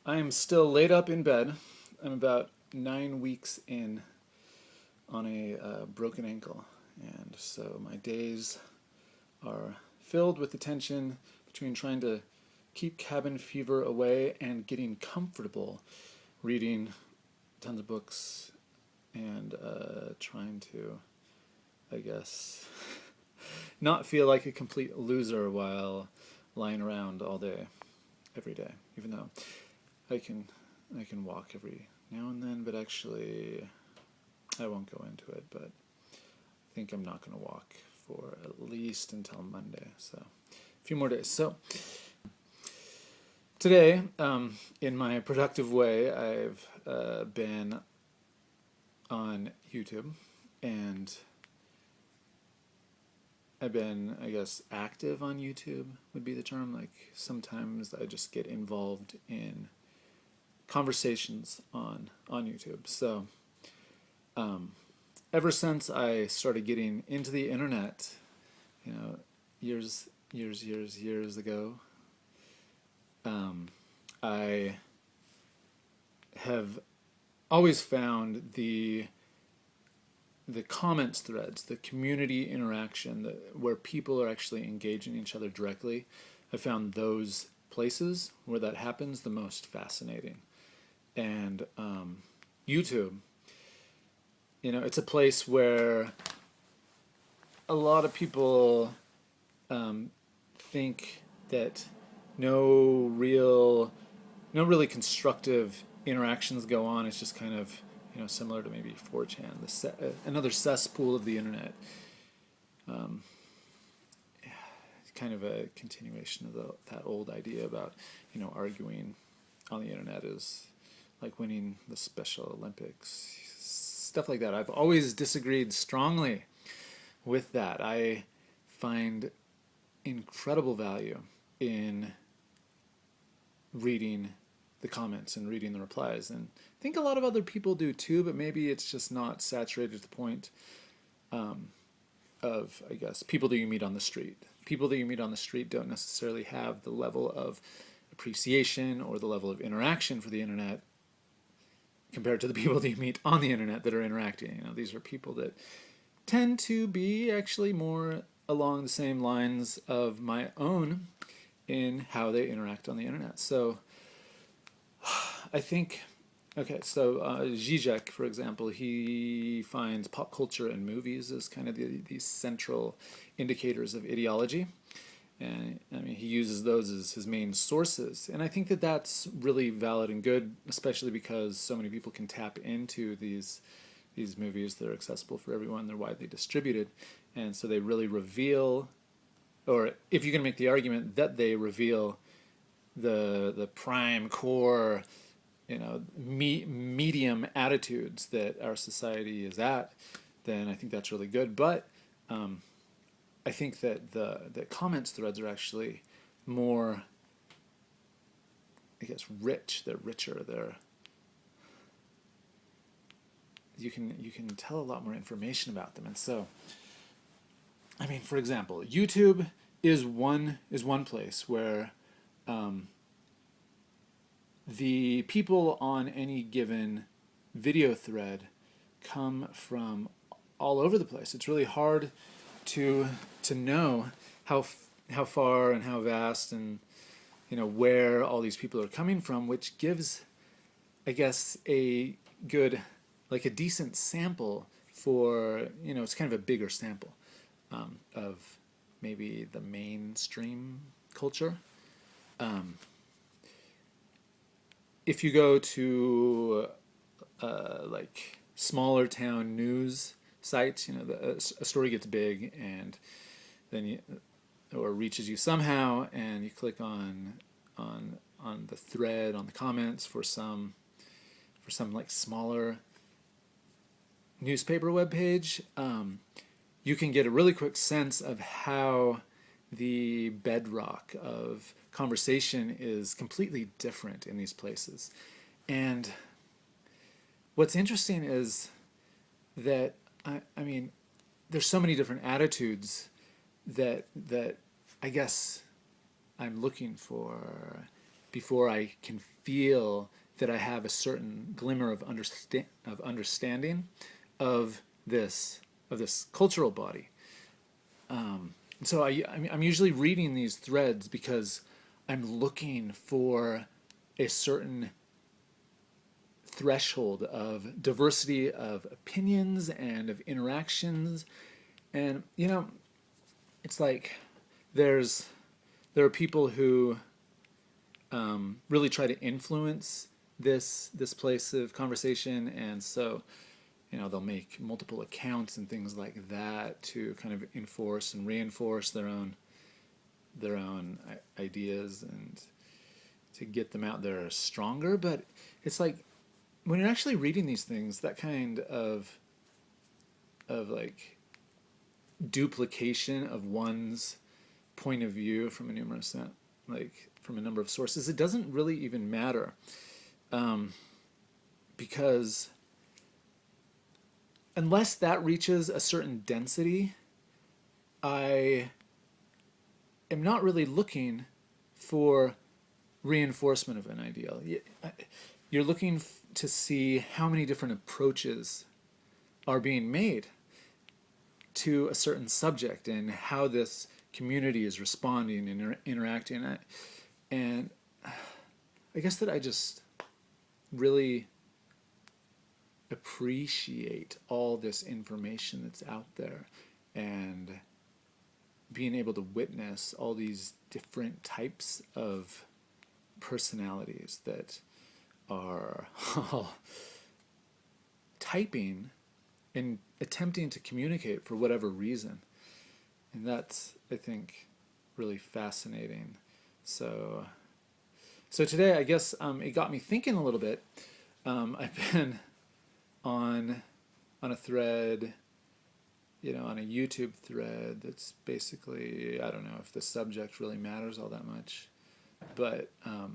I am still laid up in bed. I'm about 9 weeks in on a broken ankle, and so my days are filled with the tension between trying to keep cabin fever away and getting comfortable reading tons of books and trying to, I guess, not feel like a complete loser while lying around all day, every day, even though I can I can walk every now and then, but actually I won't go into it, but I think I'm not going to walk for at least until Monday, so a few more days. So today, in my productive way, I've been on YouTube, and I've been, I guess, active on YouTube would be the term. Like sometimes I just get involved in conversations on YouTube. So ever since I started getting into the internet, you know, years ago, I have always found the comments threads, the community interaction, where people are actually engaging each other directly. I found those places where that happens the most fascinating. And YouTube, it's a place where a lot of people think that no real, no really constructive interactions go on. It's just kind of, similar to maybe 4chan, another cesspool of the internet. Um, Kind of a continuation of that old idea about, arguing on the internet is like winning the Special Olympics, stuff like that. I've always disagreed strongly with that. I find incredible value in reading the comments and reading the replies, and I think a lot of other people do too, but maybe it's just not saturated to the point of, I guess, people that you meet on the street. People that you meet on the street don't necessarily have the level of appreciation or the level of interaction for the internet compared to the people that you meet on the internet that are interacting. These are people that tend to be actually more along the same lines of my own in how they interact on the internet. So I think, okay, so Zizek, for example, he finds pop culture and movies as kind of these central indicators of ideology. And I mean, he uses those as his main sources. And I think that that's really valid and good, especially because so many people can tap into these movies that are accessible for everyone. They're widely distributed. And so they really reveal, or if you can make the argument that they reveal the prime core, medium attitudes that our society is at, then I think that's really good. But I think that the comments threads are actually more, I guess, rich. They're richer. You can tell a lot more information about them. And so, I mean, for example, YouTube is one place where the people on any given video thread come from all over the place. It's really hard to know how far and how vast and where all these people are coming from, which gives, I guess, a good, like a decent sample for, it's kind of a bigger sample of maybe the mainstream culture. If you go to like smaller town news sites, a story gets big and then or reaches you somehow, and you click on the thread, on the comments for some like smaller newspaper webpage, you can get a really quick sense of how the bedrock of conversation is completely different in these places. And what's interesting is that I mean, there's so many different attitudes that I guess I'm looking for before I can feel that I have a certain glimmer of understanding of this cultural body. So I'm usually reading these threads because I'm looking for a certain threshold of diversity of opinions and of interactions. And it's like there's there are people who really try to influence this place of conversation, and so they'll make multiple accounts and things like that to kind of enforce and reinforce their own ideas and to get them out there stronger. But it's like when you're actually reading these things, that kind of like duplication of one's point of view from a numerous like from a number of sources, it doesn't really even matter, because unless that reaches a certain density, I am not really looking for reinforcement of an ideal. You're looking to see how many different approaches are being made to a certain subject and how this community is responding and interacting. And I guess that I just really appreciate all this information that's out there, and being able to witness all these different types of personalities that are all typing and attempting to communicate for whatever reason. And that's, I think, really fascinating. So today, I guess it got me thinking a little bit. I've been on a thread, on a YouTube thread that's basically, I don't know if the subject really matters all that much, but oh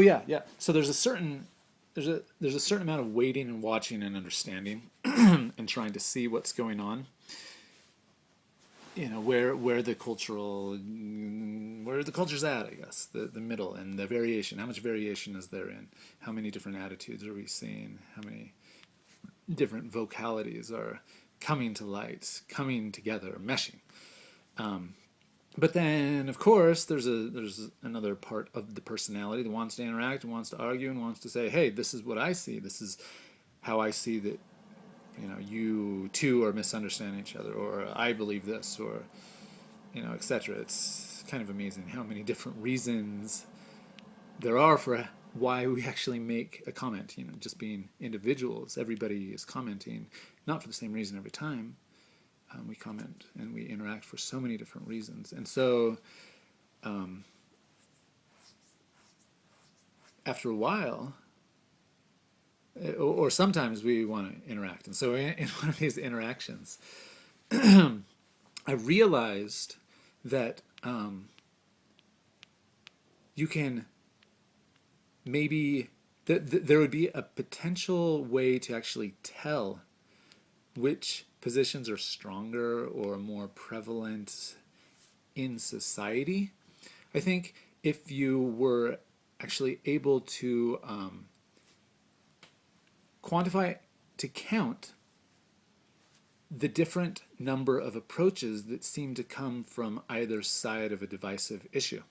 yeah. So there's a certain amount of waiting and watching and understanding and trying to see what's going on. Where the culture's at, I guess, the middle, and the variation. How much variation is there in? How many different attitudes are we seeing? How many different vocalities are coming to light, coming together, meshing? But then, of course, there's another part of the personality that wants to interact and wants to argue and wants to say, hey, this is what I see. This is how I see that you two are misunderstanding each other, or I believe this, or, etc. It's kind of amazing how many different reasons there are for why we actually make a comment. Just being individuals, everybody is commenting, not for the same reason every time. We comment and we interact for so many different reasons. And so, after a while, or sometimes we want to interact. And so in one of these interactions, I realized that you can maybe, there would be a potential way to actually tell which positions are stronger or more prevalent in society. I think if you were actually able to quantify, to count the different number of approaches that seem to come from either side of a divisive issue.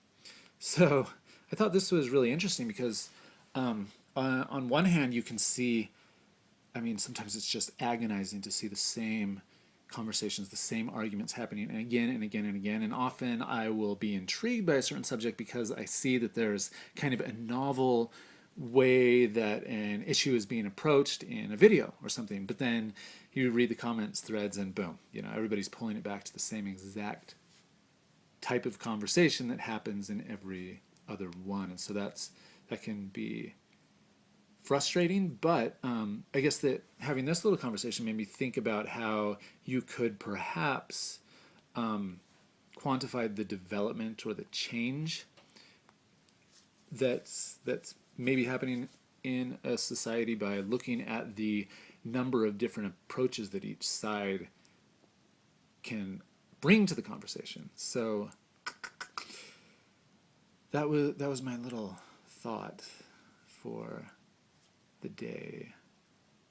So I thought this was really interesting because on one hand you can see, sometimes it's just agonizing to see the same conversations, the same arguments happening again and again and again. And often I will be intrigued by a certain subject because I see that there's kind of a novel way that an issue is being approached in a video or something. But then you read the comments threads and boom, everybody's pulling it back to the same exact type of conversation that happens in every other one. And so that can be frustrating, but I guess that having this little conversation made me think about how you could perhaps quantify the development or the change that's maybe happening in a society by looking at the number of different approaches that each side can bring to the conversation. So that was my little thought for the day,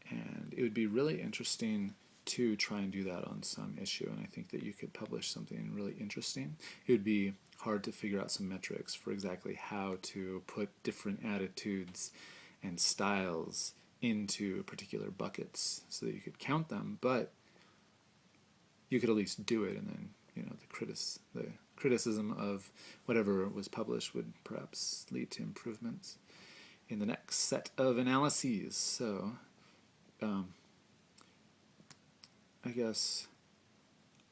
and it would be really interesting to try and do that on some issue, and I think that you could publish something really interesting. It would be hard to figure out some metrics for exactly how to put different attitudes and styles into particular buckets so that you could count them, but you could at least do it, and then the criticism of whatever was published would perhaps lead to improvements in the next set of analyses. So I guess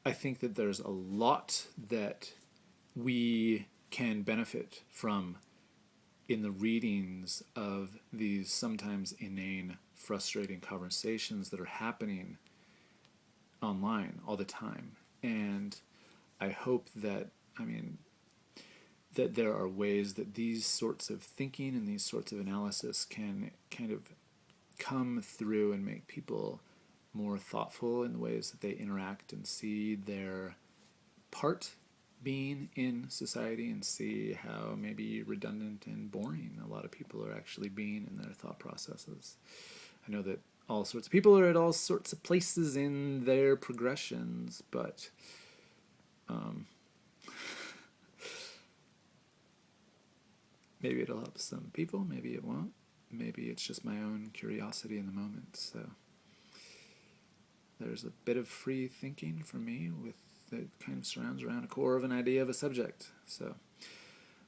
I think that there's a lot that we can benefit from in the readings of these sometimes inane, frustrating conversations that are happening online all the time. And I hope that, that there are ways that these sorts of thinking and these sorts of analysis can kind of come through and make people more thoughtful in the ways that they interact and see their part being in society, and see how maybe redundant and boring a lot of people are actually being in their thought processes. I know that all sorts of people are at all sorts of places in their progressions, but maybe it'll help some people, maybe it won't. Maybe it's just my own curiosity in the moment. So there's a bit of free thinking for me with that kind of surrounds around a core of an idea of a subject. So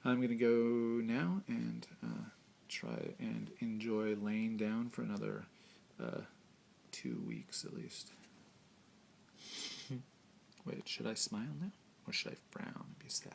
I'm going to go now and try and enjoy laying down for another 2 weeks at least. Wait, should I smile now? Or should I frown and be sad?